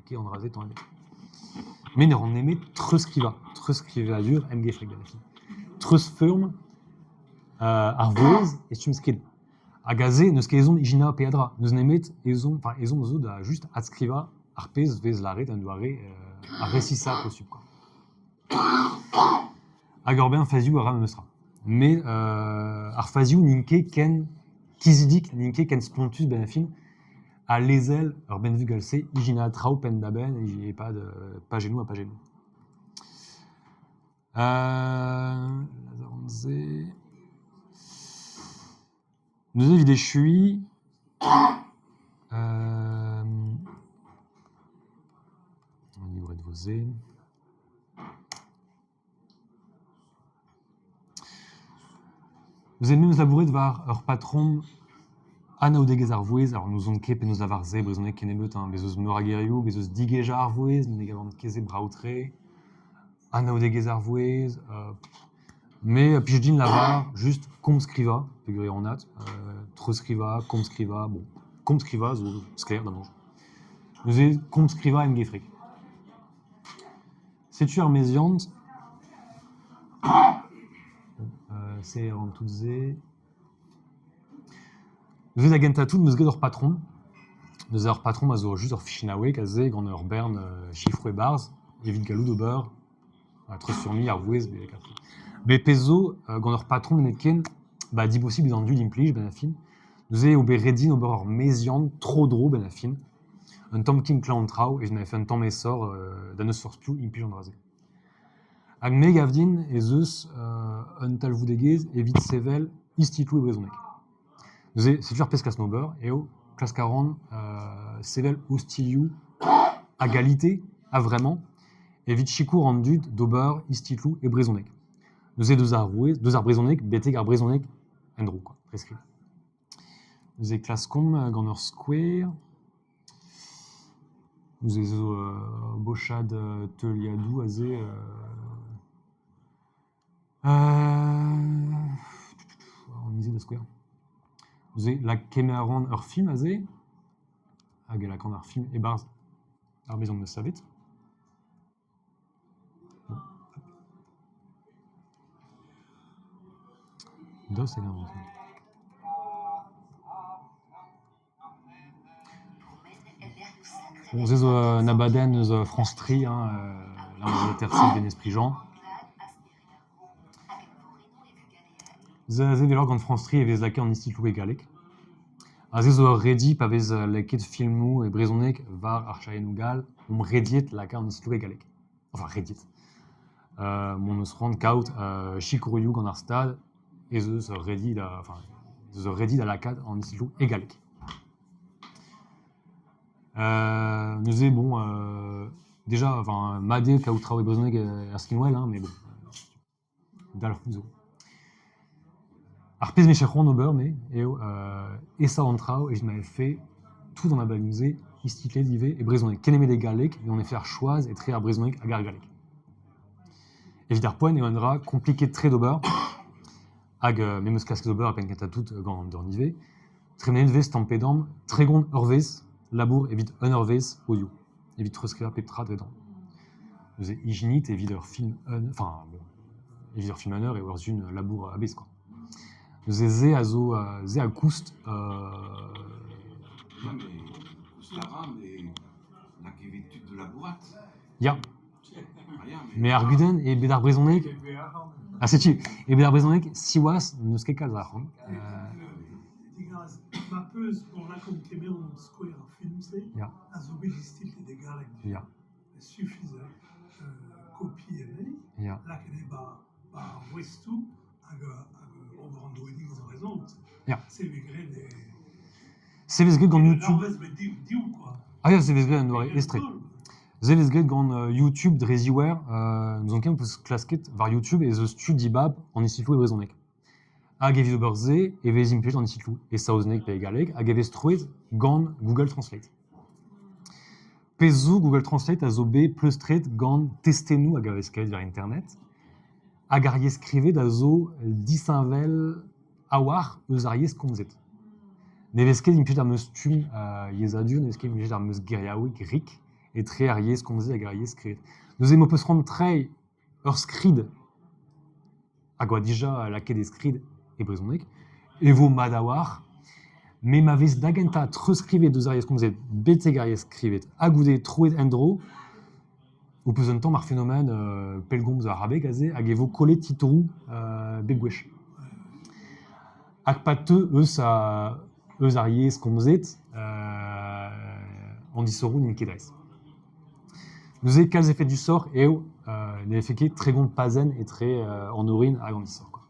ket an razet an mais on aimait truskriva dur mgefrek benafin trusfurm ar voez et stumsket hag a ze neus ket ezon igina peadra neus nemet ezon zo da just adskriva ar pez vez laret an doare ar resisa posub quoi. Hag ur ben faziou a ram eustra. Mais ar faziou ninke ken tizidik ninke ken spontus benafin a lezel ur ben vu galse igina trao pen da ben et pas genou à pas genou. Nous évitez chui au niveau de vos ailes. Vous aimez nous labourer de voir leur patron Anna Odegez Arvouez, alors nous on kep et nous avarze, besoin kenebeut, bezos meurageriou, bezos digeja Arvouez, nous n'égavons keze brautré, Anna Odegez Arvouez, mais puis je dis lavar, juste comscriva, figurez en nat, troscriva, comscriva, bon, comscriva, zo sclair d'abord. Nous est comscriva mgefrik. C'est-tu armésiante? C'est en toutes zé. Nous avons agentatout, nous avons patron. Nous avons patron, nous avons juste leur fichinawe, kazé, gant leur berne, chiffre et bars, évite galou de beurre, trop surmis, arvouez, mais peso, gant leur patron, netken, bah, dit possible, dans du l'implige, benafin. Nous avons obé redin, au beurre mésian, trop drôle, benafin. Un tom king clown trao, et je n'avais fait un tom essor, d'un source piou, implige en rasé. Hag me gavdin, et zeus, un tal voudegez, évite sevel, istitou et brezonek. C'est toujours pescas nober, et au classe 40, sevel hostiliou, à galité, à vraiment, et vite chicour rendu d'auber, istitou et brezonek. Nous avons deux arbres brezonek, béteg ar brezonek, endrou, quoi, prescrit. Nous avons classe com, ganneur square. Nous avons bochad teliadou, azé. On disait de square. Vous avez la caméra hors film, azé. Hag la caméra film et bars. La maison de Savit. Dos c'est l'invention. On sait Nabaden, France Tri, là on est tercé ben esprit Jean. Vous avez alors quand France Tri et vez laquelle en istitou et galek. Azez ready pavez laquette filmou et brezonek var archaenougal on rediet laquelle en istitou et galek. Enfin rediet. Mon se rend kaut chicouriou en arstad et ze ready la enfin ze ready la laquette en istitou et galek. Nous est bon déjà enfin madé kautrao et brezonek askinwell mais bon dalfuzo. Arpez mes chacrons au beurre, mais et ça entrao et je m'avais fait tout dans la balisée, istitlé d'Ivé et brezonek. Kenemé des galek, mais on est fait choise et très à brezonek à gar galek. Évidemment, point et on aura compliqué très d'auber, hag même ce casque d'auber à peine qu'à tout dans Ivé. Très bien élevé, stampé d'âme, très grande orvez, labour évite un orvez audio, évite rescrire peptra dedans. Vous êtes hygiénite et videur film, enfin videur film et une labour abaisse quoi. Zé azo zé acoust la kévitude de la boîte. Ya. Mais Arguden et Bédard Brezonek. Ah c'est tu. Et Bédard Brezonek siwas ne ske kazar. Ma peuse pour la comme Kébé on square film c'est. Ya. Azobe style des galek. Ya. Suffisant copier Ya. là qu'elle est ba Westou overandroiding de raison. Ja. C'est végre des. C'est vesgret gant YouTube. Quoi. Ah ja, c'est vesgret an doare estre. C'est vesgret gant YouTube de Reziware, nous en ken peus klasket var YouTube et the studibab en istitlou et brezonek. Hag evit ober ze e vez implet en istitlou et saoznek pe egalek hag evez trouet gant Google Translate. Pezou Google Translate a zo be plus tret gant testenou hag avez kaet ver internet. Hag ar yeskrivet da zo disinvel awar eus ar yes komzet. Ne vez ket implet ar meus tum yezadur, ne vez ket implet ar meus geriaoui grik, et tre ariez komze hag ariez skrid. Nous aimons peut se rendre très ur skrid hag oa dija laket e skrid e brezonek, e vo madawar, mais ma vez dagenta treskrivet deus ariez komze beteg ariez skrivet hag oude troet endro, ou peus un tamm ar phénomène pellgomz arabe kaze hag evo kolet titorou bet gwech. Hag pa teu eus ariez komzet an dissorou n'in ket reiz. Nous e kalz effet du sort eo ne effe ket tre gont pazen et tre en orin hag an dissort.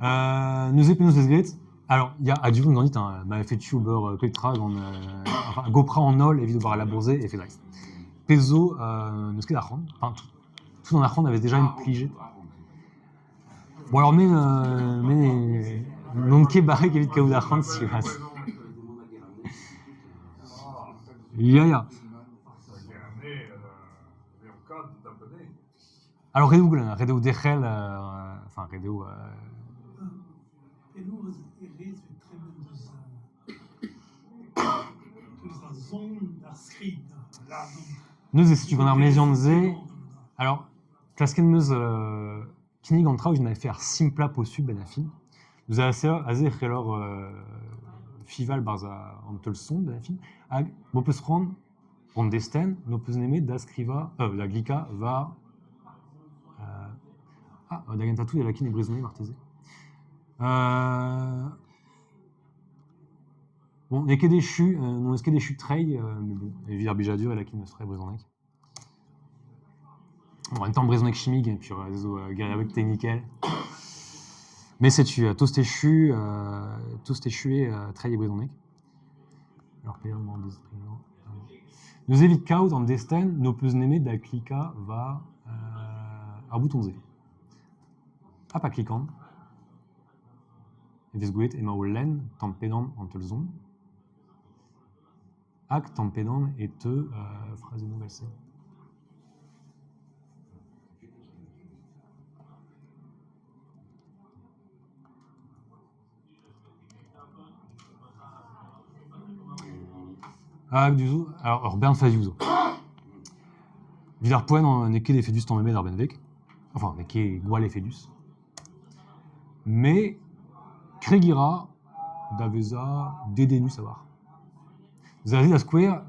Nous e penaos vez gret. Alors, il y a à du gandit ma fait tu beurre petra enfin gopra en ol evit bar la bourse et fait reiz. Peso nous ket ar enfin tout dans ar avait déjà une pligée. Bon alors mais non ket barrek evit kaout ar si vas. Ya. Alors redou dechel enfin redou Penaos e rez tremen deus a zon d'ar skrid. Neus si tu gant ar meziant ze. Alors, klasken meus kinig an traoù, j'en avais fait ar simpla possu ben a fin. Nous a aze c'hellor fival barz an teul son ben a fin. Hag, mo peus rand an desten, no peus nemet da skriva, da glika va... da gentatou, la kin e brezonet marteze. Bon, n'e ket dechu, non eus ket dechu trei, mais bon, evit ar bijadur la kin eus tre brezonek. Bon, en temps brezonek chimique, et puis guerrier technical. Mais c'est tu toast échu et trei e brezonek. Alors, payement des nous évite kaut en destin, no peus nemet da klika va ar bouton Z. Hap a klikant. E vez gouet ema o len tampedam an teul zon. Hag tampedam et te phrase nouvelle c'est. Hag du zo, alors bern fazioù. Vid ar poen n'e ket effedus tamm emet ar benvek. Enfin, n'e ket gwall effedus. Mais kregira da veza dedenus a war. Zazit a skouer,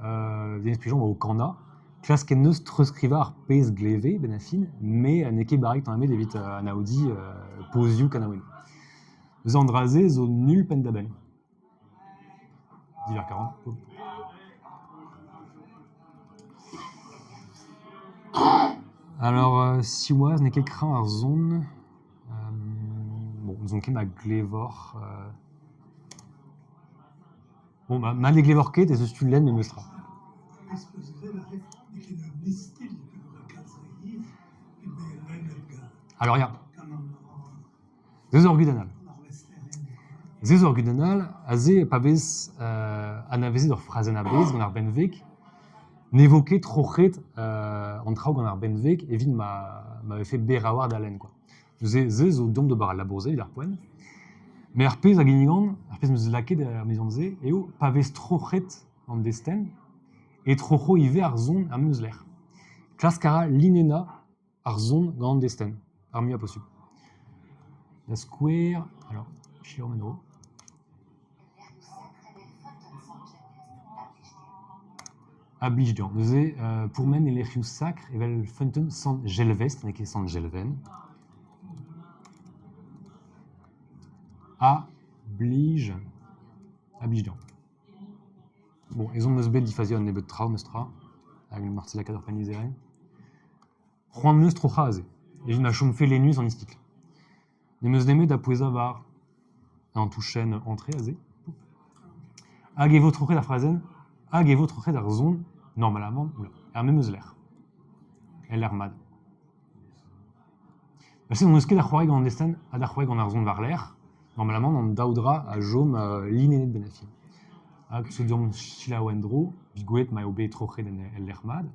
den esplijon o kanda, klas ken neus treskriva ar pez gleve ben a fin, mais n'e ket barrik tamm emet evit an aodi pozioù kanaouen. Eus an draze zo nul pen da ben. Diver 40. Alors, si oaz n'e ket kran ar zon, bon, zon ket ma glevor. Bon, ma ne glevor ket, ez eus tu len me meustra. Alors, ya. Zez ur gudanal. Zez ur gudanal, a ze pa vez anaveze ur frazen a bez gant ar benvek, n'évoquait trop ret an traoù gant ar benvek evit m'avait fait ber a war da len, quoi. Ze zo dom de bar la bourse evit ar poen. Mais ar pez a genigan, ar pez meus laket ar meziant ze, eo pa vez trop ret an desten, et trop ro ive ar zon ar meus l'er. Klas kara linena ar zon gant an desten, ar mi a possu. La square, alors, chior menro. Ablige diant. Nous e pour men e lec'hioù sacre evel funten sant gelvest, n'e ket sant gelven. Ablige diant. Bon, ezon meus bet difazio an nebet traoù meus tra, hag martila kador panizeren. C'hoant meus trocha a ze. Evit ma chom fe lenus an istikl. Ne meus nemet da poueza var an touchen entrée a ze. Hag evo trochet da frazen, hag evo trochet ar zon, normalement, ar memeus l'er. El l'er mad. Parce que on eus ket ar c'hoareg an destin, ad ar c'hoareg an ar zon var l'er, normalement, on daoudra a jom linenet ben a fin. Hag se diom chila o endro, bigouet ma eo bet trochet den el l'er mad.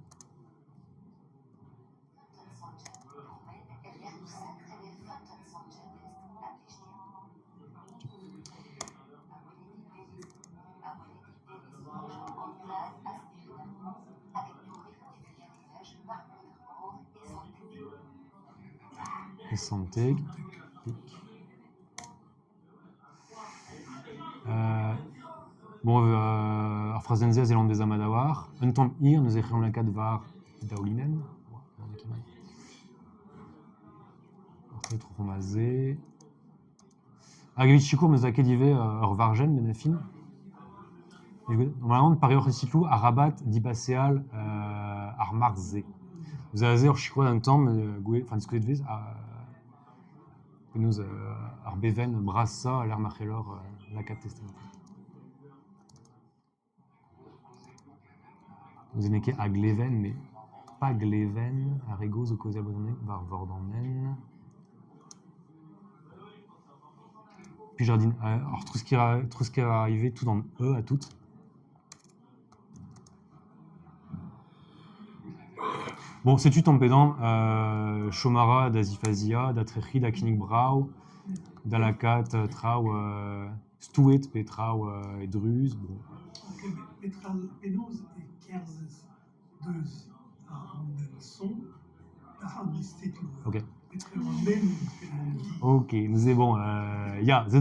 Santeg. Afrazenze Zeland des Amadawar. Un temps hier, nous écrivons la 4 var Daulinen. Trop mazé. Agavit Chicour, nous a qu'édivé Vargen, Benefin. Normalement, Paris Orchitlou, Arabat, Dibaséal, Armarze. Vous avez Chicour d'un temps, mais enfin, discuté de vis. Nous, Arbeven, Brassa, l'Armachelor, la 4 Testament. Vous avez à Gleven, mais pas Gleven, Arego, Zokoze Abonné, Varvordanen. Puis Jardine. Alors, tout ce qui est arrivé, tout dans E à toutes. Bon, c'est-tu tombé dans Chomara, d'Azifazia, d'Atrechi, d'Akinik Brau, d'Alakat, Trau, Stuet, Petrau et Druz. Bon. Petral, Penoz et Kerzes, deux sont Ok. Ok, nous c'est bon.